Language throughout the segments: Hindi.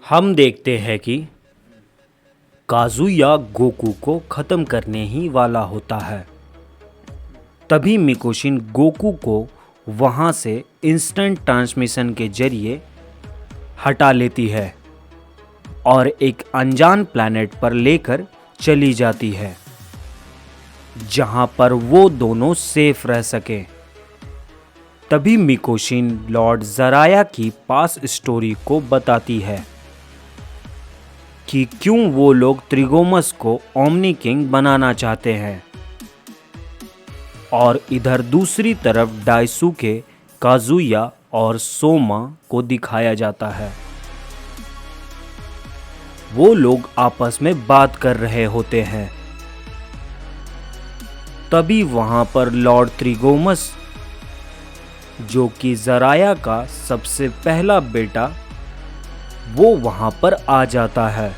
हम देखते हैं कि काजुया गोकू को ख़त्म करने ही वाला होता है। तभी मिकोशिन गोकू को वहाँ से इंस्टेंट ट्रांसमिशन के जरिए हटा लेती है और एक अनजान प्लैनेट पर लेकर चली जाती है, जहाँ पर वो दोनों सेफ रह सकें। तभी मिकोशिन लॉर्ड ज़राया की पास स्टोरी को बताती है कि क्यों वो लोग त्रिगोमस को ओमनी किंग बनाना चाहते हैं। और इधर दूसरी तरफ डाइसुके, काजुया और सोमा को दिखाया जाता है। वो लोग आपस में बात कर रहे होते हैं। तभी वहां पर लॉर्ड त्रिगोमस, जो कि ज़राया का सबसे पहला बेटा, वो वहां पर आ जाता है।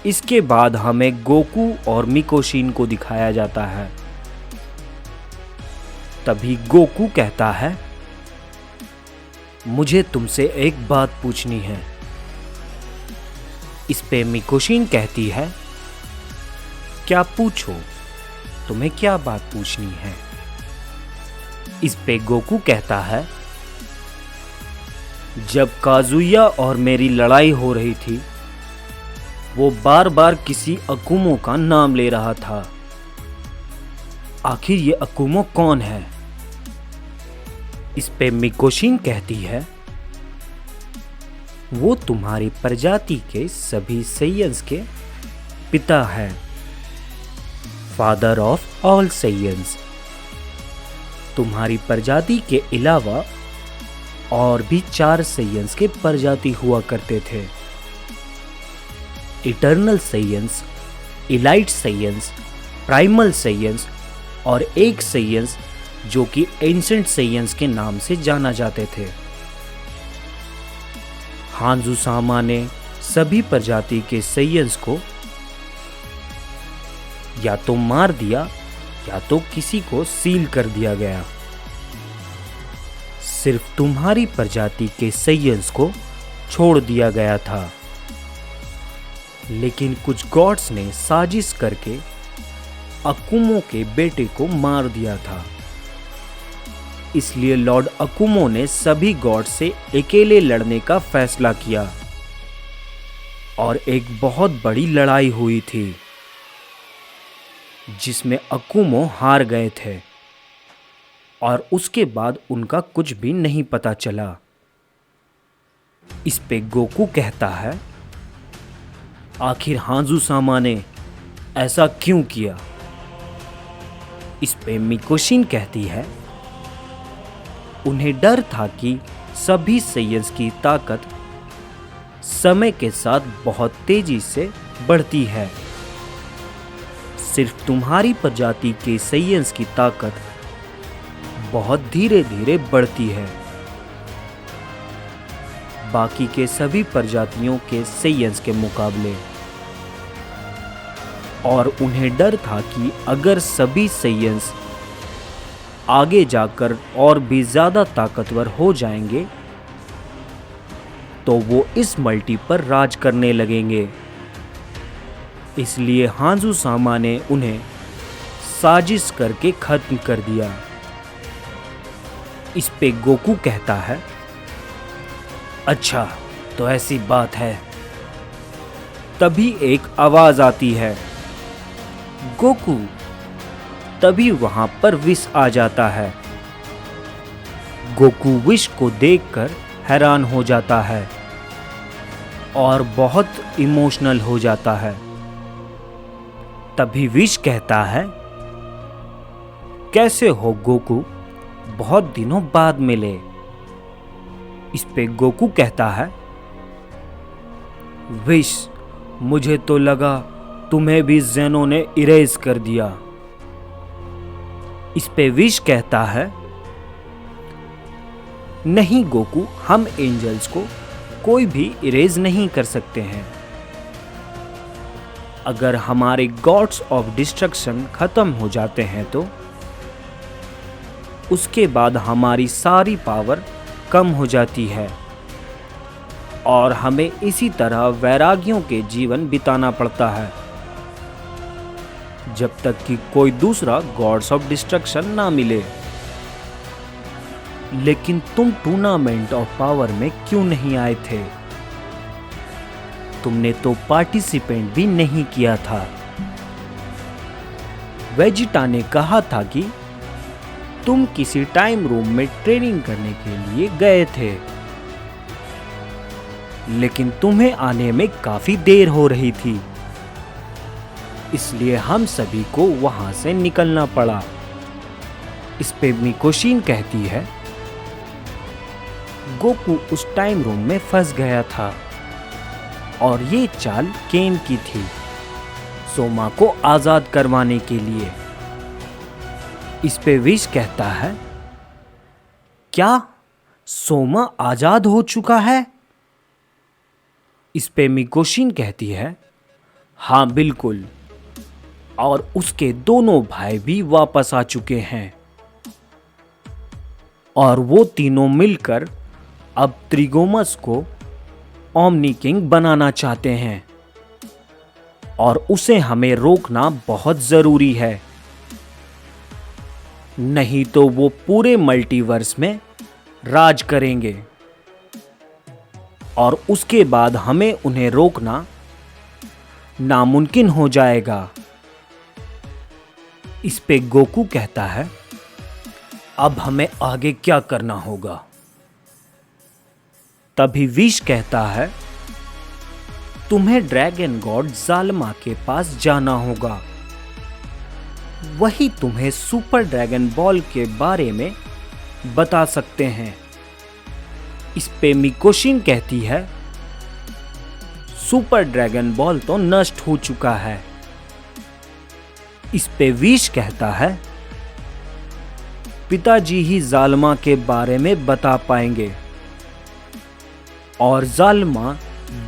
इसके बाद हमें गोकू और मिकोशिन को दिखाया जाता है। तभी गोकू कहता है, मुझे तुमसे एक बात पूछनी है। इस पे मिकोशिन कहती है, क्या पूछो, तुम्हें क्या बात पूछनी है। इस पे गोकू कहता है, जब काजुया और मेरी लड़ाई हो रही थी, वो बार बार किसी अकुमो का नाम ले रहा था। आखिर ये अकुमो कौन है। इस पे मिकोशिन कहती है, वो तुम्हारी प्रजाति के सभी सैयंस के पिता हैं, फादर ऑफ ऑल सैयंस। तुम्हारी प्रजाति के अलावा और भी 4 सैयंस के प्रजाति हुआ करते थे। इटर्नल सैयंस, इलाइट सैयंस, प्राइमल सैयंस और एक सैयंस जो कि एंशिएंट सैयंस के नाम से जाना जाते थे। हानज़ुसामा ने सभी प्रजाति के सैयंस को या तो मार दिया या तो किसी को सील कर दिया गया। सिर्फ तुम्हारी प्रजाति के सैयंस को छोड़ दिया गया था। लेकिन कुछ गॉड्स ने साजिश करके अकुमो के बेटे को मार दिया था। इसलिए लॉर्ड अकुमो ने सभी गॉड से अकेले लड़ने का फैसला किया और एक बहुत बड़ी लड़ाई हुई थी, जिसमें अकुमो हार गए थे और उसके बाद उनका कुछ भी नहीं पता चला। इस पे गोकू कहता है, आखिर हानज़ुसामा ने ऐसा क्यों किया। इस पे मिकोशिन कहती है, उन्हें डर था कि सभी सैयंस की ताकत समय के साथ बहुत तेजी से बढ़ती है। सिर्फ तुम्हारी प्रजाति के सैयंस की ताकत बहुत धीरे धीरे बढ़ती है, बाकी के सभी प्रजातियों के सैयंस के मुकाबले। और उन्हें डर था कि अगर सभी सैयंस आगे जाकर और भी ज़्यादा ताकतवर हो जाएंगे तो वो इस मल्टी पर राज करने लगेंगे। इसलिए हानज़ुसामा ने उन्हें साजिश करके खत्म कर दिया। इस पे गोकू कहता है, अच्छा तो ऐसी बात है। तभी एक आवाज आती है, गोकू। तभी वहां पर विश आ जाता है। गोकू विश को देखकर हैरान हो जाता है और बहुत इमोशनल हो जाता है। तभी विश कहता है, कैसे हो गोकू, बहुत दिनों बाद मिले। इस पे गोकू कहता है, विश, मुझे तो लगा तुम्हें भी ज़ेनो ने इरेज कर दिया। इस पे विश कहता है, नहीं गोकू, हम एंजल्स को कोई भी इरेज नहीं कर सकते हैं। अगर हमारे गॉड्स ऑफ डिस्ट्रक्शन खत्म हो जाते हैं तो उसके बाद हमारी सारी पावर कम हो जाती है। और हमें इसी तरह वैरागियों के जीवन बिताना पड़ता है जब तक कि कोई दूसरा गॉड्स ऑफ डिस्ट्रक्शन ना मिले। लेकिन तुम टूर्नामेंट ऑफ पावर में क्यों नहीं आए थे? तुमने तो पार्टिसिपेंट भी नहीं किया था। वेजिटा ने कहा था कि तुम किसी टाइम रूम में ट्रेनिंग करने के लिए गए थे, लेकिन तुम्हें आने में काफी देर हो रही थी, इसलिए हम सभी को वहां से निकलना पड़ा। इस पे मिकोशिन कहती है, गोकू उस टाइम रूम में फंस गया था और ये चाल केन की थी सोमा को आजाद करवाने के लिए। इस पे विश कहता है, क्या सोमा आजाद हो चुका है? इस पे मिकोशिन कहती है, हाँ बिल्कुल, और उसके दोनों भाई भी वापस आ चुके हैं और वो तीनों मिलकर अब त्रिगोमस को ओमनी किंग बनाना चाहते हैं और उसे हमें रोकना बहुत जरूरी है, नहीं तो वो पूरे मल्टीवर्स में राज करेंगे और उसके बाद हमें उन्हें रोकना नामुमकिन हो जाएगा। इस पे गोकू कहता है, अब हमें आगे क्या करना होगा? तभी विश कहता है, तुम्हें ड्रैगन गॉड जालमा के पास जाना होगा, वही तुम्हें सुपर ड्रैगन बॉल के बारे में बता सकते हैं। इस पे मिकोशिन कहती है, सुपर ड्रैगन बॉल तो नष्ट हो चुका है। इस पे विश कहता है, पिताजी ही जालमा के बारे में बता पाएंगे और जालमा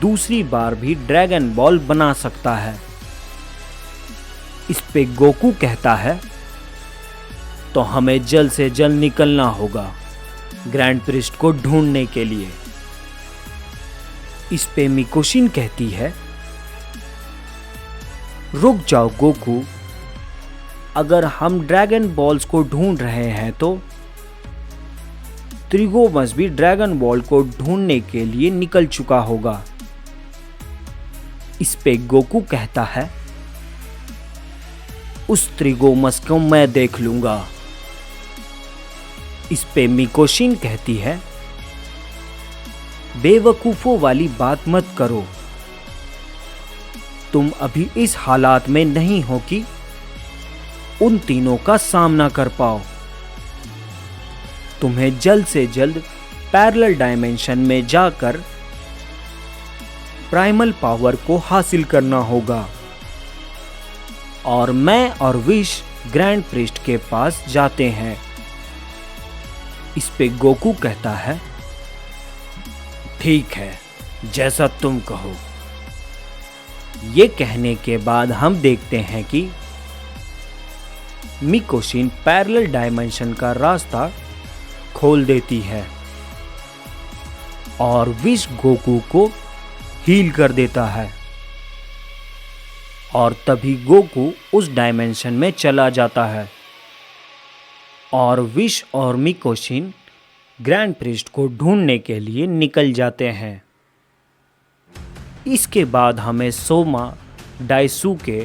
दूसरी बार भी ड्रैगन बॉल बना सकता है। इस पे गोकू कहता है, तो हमें जल्द से जल्द निकलना होगा ग्रैंड प्रिस्ट को ढूंढने के लिए। इस पे मिकोशिन कहती है, रुक जाओ गोकू, अगर हम ड्रैगन बॉल्स को ढूंढ रहे हैं तो त्रिगोमस भी ड्रैगन बॉल को ढूंढने के लिए निकल चुका होगा। इस पे गोकू कहता है, उस त्रिगोमस को मैं देख लूंगा। इस पे मिकोशिन कहती है, बेवकूफों वाली बात मत करो, तुम अभी इस हालात में नहीं हो कि उन तीनों का सामना कर पाओ। तुम्हें जल्द से जल्द पैरेलल डायमेंशन में जाकर प्राइमल पावर को हासिल करना होगा और मैं और विश ग्रैंड प्रिस्ट के पास जाते हैं। इस पे गोकू कहता है, ठीक है, जैसा तुम कहो। ये कहने के बाद हम देखते हैं कि मिकोशिन पैरेलल डायमेंशन का रास्ता खोल देती है और विश गोकू को हील कर देता है और तभी गोकू उस डायमेंशन में चला जाता है और विश और मिकोशिन ग्रैंड प्रिस्ट को ढूंढने के लिए निकल जाते हैं। इसके बाद हमें सोमा, डाइसुके,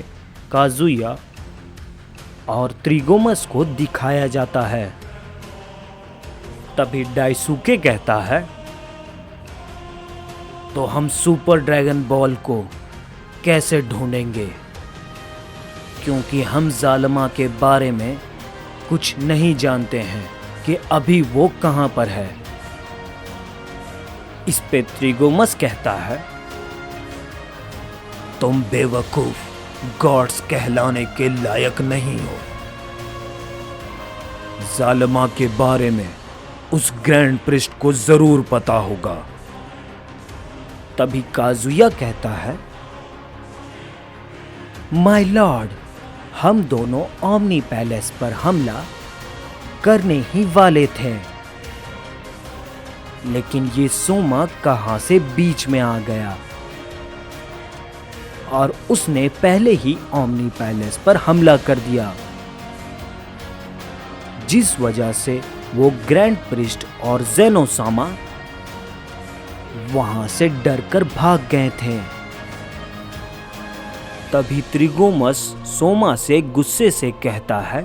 काजुया और त्रिगोमस को दिखाया जाता है। तभी डाइसुके कहता है, तो हम सुपर ड्रैगन बॉल को कैसे ढूंढेंगे, क्योंकि हम जालमा के बारे में कुछ नहीं जानते हैं कि अभी वो कहां पर है। इस पे त्रिगोमस कहता है, तुम बेवकूफ गॉड्स कहलाने के लायक नहीं हो। जालमा के बारे में उस ग्रैंड प्रिस्ट को जरूर पता होगा। तभी काजुया कहता है, माय लॉर्ड, हम दोनों ओमनी पैलेस पर हमला करने ही वाले थे, लेकिन ये सोमा कहां से बीच में आ गया और उसने पहले ही ओमनी पैलेस पर हमला कर दिया, जिस वजह से वो ग्रैंड प्रिस्ट और जेनोसामा वहां से डरकर भाग गए थे। तभी त्रिगोमस सोमा से गुस्से से कहता है,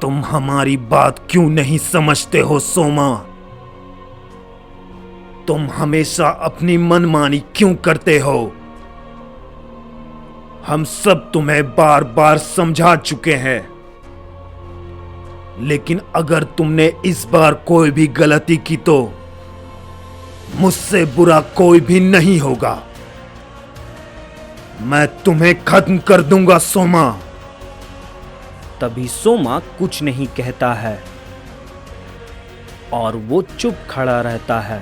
तुम हमारी बात क्यों नहीं समझते हो सोमा? तुम हमेशा अपनी मनमानी क्यों करते हो? हम सब तुम्हें बार बार समझा चुके हैं, लेकिन अगर तुमने इस बार कोई भी गलती की तो मुझसे बुरा कोई भी नहीं होगा। मैं तुम्हें खत्म कर दूंगा सोमा। तभी सोमा कुछ नहीं कहता है और वो चुप खड़ा रहता है।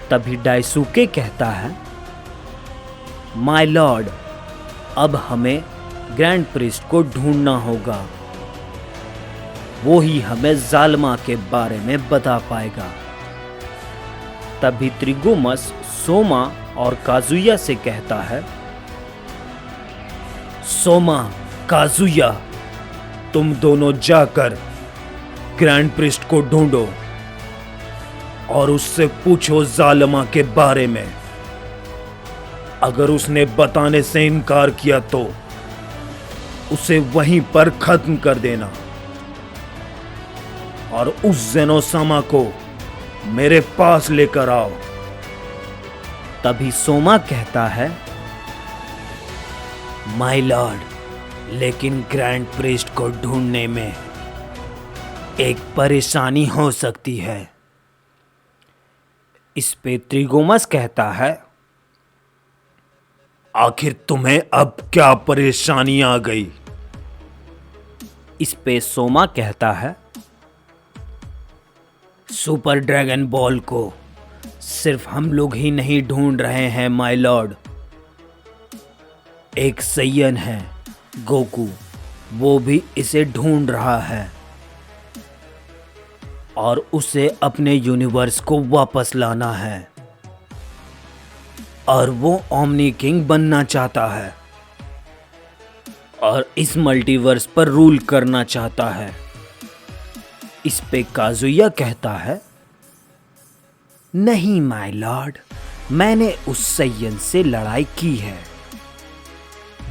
तभी डायसुके कहता है, माय लॉर्ड, अब हमें ग्रैंड प्रिस्ट को ढूंढना होगा। वो ही हमें जालमा के बारे में बता पाएगा। तभी त्रिगोमस सोमा और काजुया से कहता है, सोमा, काजुया, तुम दोनों जाकर ग्रैंड प्रिस्ट को ढूंढो और उससे पूछो जालमा के बारे में। अगर उसने बताने से इनकार किया तो उसे वहीं पर खत्म कर देना और उस जेनोसामा को मेरे पास लेकर आओ। तभी सोमा कहता है, माय लॉर्ड, लेकिन ग्रैंड प्रिस्ट को ढूंढने में एक परेशानी हो सकती है। इस पे त्रिगोमस कहता है, आखिर तुम्हें अब क्या परेशानी आ गई? इस पे सोमा कहता है, सुपर ड्रैगन बॉल को सिर्फ हम लोग ही नहीं ढूंढ रहे हैं माय लॉर्ड। एक सैयन है गोकू, वो भी इसे ढूंढ रहा है और उसे अपने यूनिवर्स को वापस लाना है और वो ओमनी किंग बनना चाहता है और इस मल्टीवर्स पर रूल करना चाहता है। इस पे काजुया कहता है, नहीं माय लॉर्ड, मैंने उस सैयन से लड़ाई की है।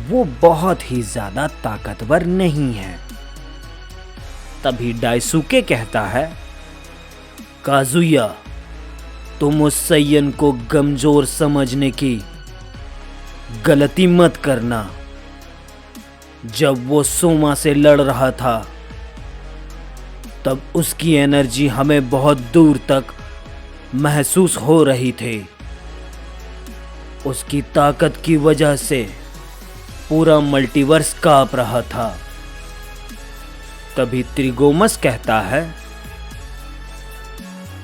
वो बहुत ही ज्यादा ताकतवर नहीं है। तभी डायसुके कहता है, काजुया, तुम उस सैयन को कमजोर समझने की गलती मत करना। जब वो सोमा से लड़ रहा था तब उसकी एनर्जी हमें बहुत दूर तक महसूस हो रही थी। उसकी ताकत की वजह से पूरा मल्टीवर्स कांप रहा था। तभी त्रिगोमस कहता है,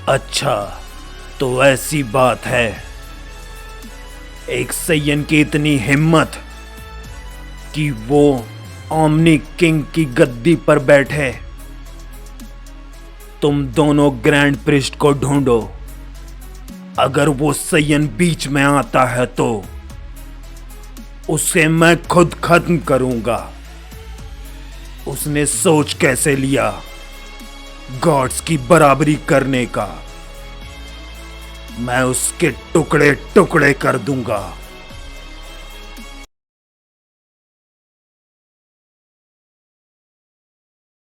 अच्छा, तो ऐसी बात है। एक सैयन की इतनी हिम्मत कि वो ओमनी किंग की गद्दी पर बैठे। तुम दोनों ग्रैंड प्रिस्ट को ढूंढो। अगर वो सैयन बीच में आता है तो उसे मैं खुद खत्म करूंगा। उसने सोच कैसे लिया गॉड्स की बराबरी करने का? मैं उसके टुकड़े टुकड़े कर दूंगा।